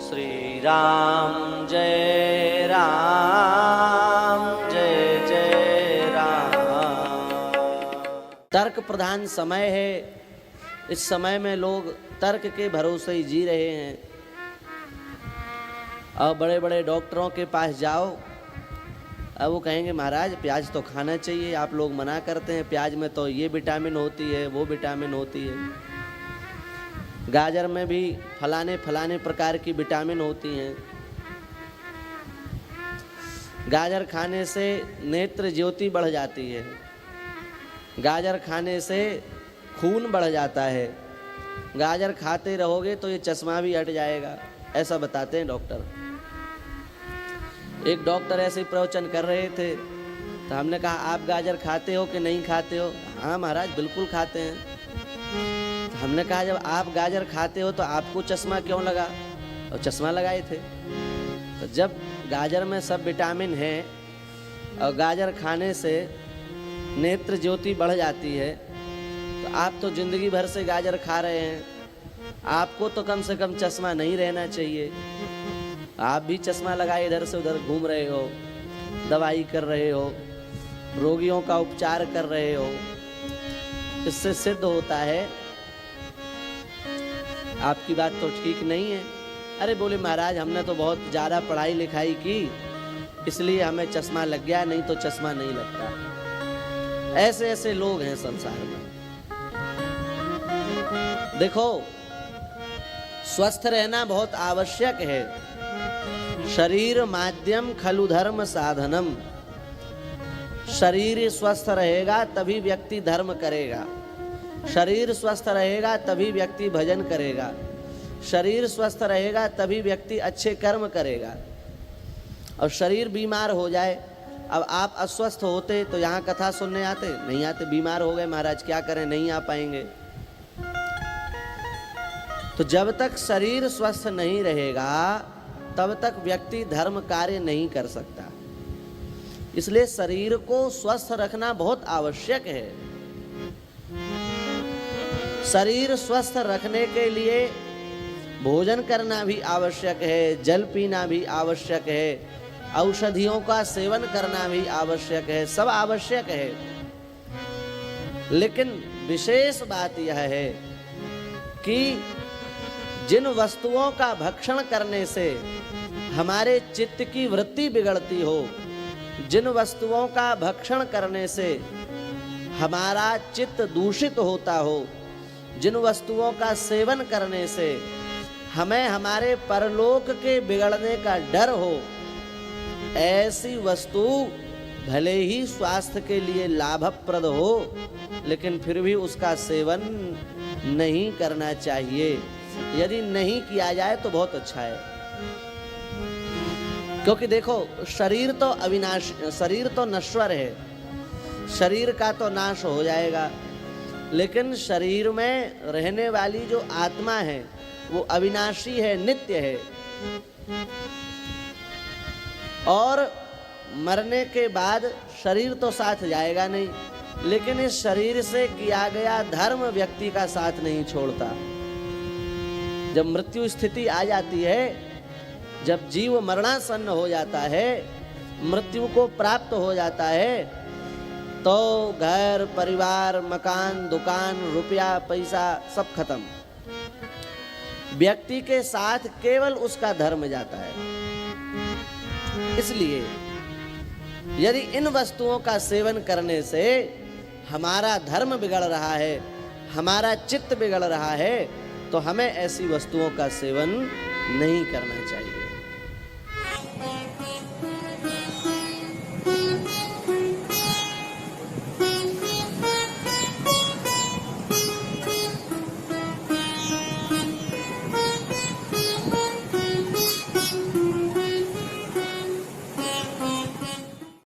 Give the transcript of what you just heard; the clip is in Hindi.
श्री राम जय जय राम। तर्क प्रधान समय है। इस समय में लोग तर्क के भरोसे ही जी रहे हैं। अब बड़े बड़े डॉक्टरों के पास जाओ, अब वो कहेंगे महाराज प्याज तो खाना चाहिए, आप लोग मना करते हैं, प्याज में तो ये विटामिन होती है, वो विटामिन होती है, गाजर में भी फलाने फलाने प्रकार की विटामिन होती हैं, गाजर खाने से नेत्र ज्योति बढ़ जाती है, गाजर खाने से खून बढ़ जाता है, गाजर खाते रहोगे तो ये चश्मा भी हट जाएगा, ऐसा बताते हैं डॉक्टर। एक डॉक्टर ऐसे ही प्रवचन कर रहे थे तो हमने कहा आप गाजर खाते हो कि नहीं खाते हो? हाँ महाराज बिल्कुल खाते हैं। तो हमने कहा जब आप गाजर खाते हो तो आपको चश्मा क्यों लगा? और चश्मा लगाए थे। तो जब गाजर में सब विटामिन है और गाजर खाने से नेत्र ज्योति बढ़ जाती है तो आप तो जिंदगी भर से गाजर खा रहे हैं, आपको तो कम से कम चश्मा नहीं रहना चाहिए। आप भी चश्मा लगाए इधर से उधर घूम रहे हो, दवाई कर रहे हो, रोगियों का उपचार कर रहे हो। इससे सिद्ध होता है आपकी बात तो ठीक नहीं है। अरे बोले महाराज हमने तो बहुत ज़्यादा पढ़ाई लिखाई की इसलिए हमें चश्मा लग गया, नहीं तो चश्मा नहीं लगता। ऐसे ऐसे लोग हैं संसार में। देखो स्वस्थ रहना बहुत आवश्यक है। शरीर माध्यम खलु धर्म साधनम। शरीर स्वस्थ रहेगा तभी व्यक्ति धर्म करेगा, शरीर स्वस्थ रहेगा तभी व्यक्ति भजन करेगा, शरीर स्वस्थ रहेगा तभी व्यक्ति अच्छे कर्म करेगा। और शरीर बीमार हो जाए, अब आप अस्वस्थ होते तो यहाँ कथा सुनने आते? नहीं आते। बीमार हो गए महाराज क्या करें, नहीं आ पाएंगे। तो जब तक शरीर स्वस्थ नहीं रहेगा तब तक व्यक्ति धर्म कार्य नहीं कर सकता। इसलिए शरीर को स्वस्थ रखना बहुत आवश्यक है। शरीर स्वस्थ रखने के लिए भोजन करना भी आवश्यक है, जल पीना भी आवश्यक है, औषधियों का सेवन करना भी आवश्यक है, सब आवश्यक है। लेकिन विशेष बात यह है कि जिन वस्तुओं का भक्षण करने से हमारे चित्त की वृत्ति बिगड़ती हो, जिन वस्तुओं का भक्षण करने से हमारा चित्त दूषित होता हो, जिन वस्तुओं का सेवन करने से हमें हमारे परलोक के बिगड़ने का डर हो, ऐसी वस्तु भले ही स्वास्थ्य के लिए लाभप्रद हो लेकिन फिर भी उसका सेवन नहीं करना चाहिए। यदि नहीं किया जाए तो बहुत अच्छा है। क्योंकि देखो शरीर तो अविनाशी, शरीर तो नश्वर है, शरीर का तो नाश हो जाएगा, लेकिन शरीर में रहने वाली जो आत्मा है वो अविनाशी है, नित्य है। और मरने के बाद शरीर तो साथ जाएगा नहीं, लेकिन इस शरीर से किया गया धर्म व्यक्ति का साथ नहीं छोड़ता। जब मृत्यु स्थिति आ जाती है, जब जीव मरणासन्न हो जाता है, मृत्यु को प्राप्त हो जाता है, तो घर परिवार मकान दुकान रुपया पैसा सब खत्म। व्यक्ति के साथ केवल उसका धर्म जाता है। इसलिए यदि इन वस्तुओं का सेवन करने से हमारा धर्म बिगड़ रहा है, हमारा चित्त बिगड़ रहा है, तो हमें ऐसी वस्तुओं का सेवन नहीं करना चाहिए।